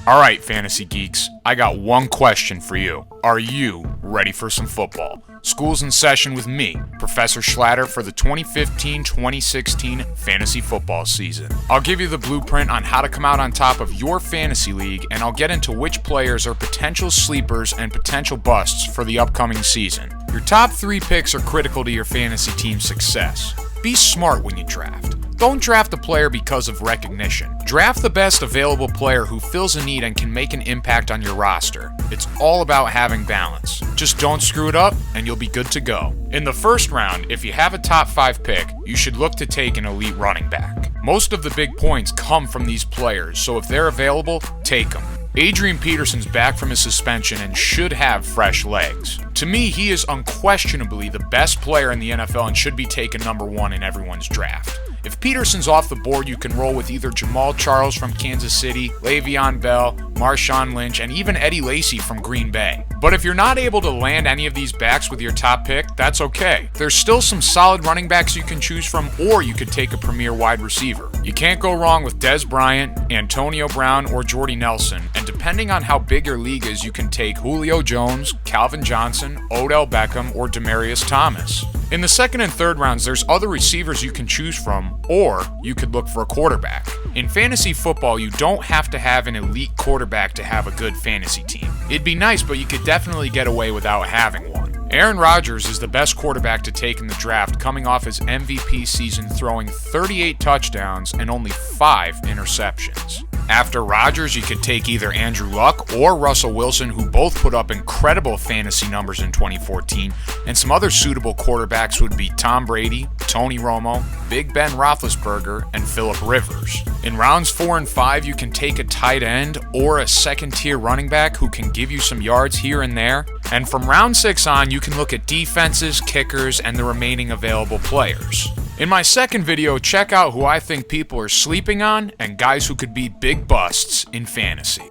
Alright, fantasy geeks, I got one question for you. Are you ready for some football? School's in session with me, Professor Schlatter, for the 2015-2016 fantasy football season. I'll give you the blueprint on how to come out on top of your fantasy league, and I'll get into which players are potential sleepers and potential busts for the upcoming season. Your top 3 picks are critical to your fantasy team's success. Be smart when you draft. Don't draft a player because of recognition. Draft the best available player who fills a need and can make an impact on your roster. It's all about having balance. Just don't screw it up and you'll be good to go. In the first round, if you have a top 5 pick, you should look to take an elite running back. Most of the big points come from these players, so if they're available, take them. Adrian Peterson's back from his suspension and should have fresh legs. To me, he is unquestionably the best player in the NFL and should be taken number 1 in everyone's draft. If Peterson's off the board, you can roll with either Jamal Charles from Kansas City, Le'Veon Bell, Marshawn Lynch, and even Eddie Lacy from Green Bay. But if you're not able to land any of these backs with your top pick, that's okay. There's still some solid running backs you can choose from, or you could take a premier wide receiver. You can't go wrong with Dez Bryant, Antonio Brown, or Jordy Nelson, and depending on how big your league is, you can take Julio Jones, Calvin Johnson, Odell Beckham, or Demaryius Thomas. In the second and third rounds, there's other receivers you can choose from, or you could look for a quarterback. In fantasy football, you don't have to have an elite quarterback to have a good fantasy team. It'd be nice, but you could definitely get away without having one. Aaron Rodgers is the best quarterback to take in the draft, coming off his MVP season throwing 38 touchdowns and only 5 interceptions. After Rodgers, you could take either Andrew Luck or Russell Wilson, who both put up incredible fantasy numbers in 2014, and some other suitable quarterbacks would be Tom Brady, Tony Romo, Big Ben Roethlisberger, and Phillip Rivers. In rounds 4 and 5, you can take a tight end or a second-tier running back who can give you some yards here and there. And from round 6 on, you can look at defenses, kickers, and the remaining available players. In my second video, check out who I think people are sleeping on and guys who could be big busts in fantasy.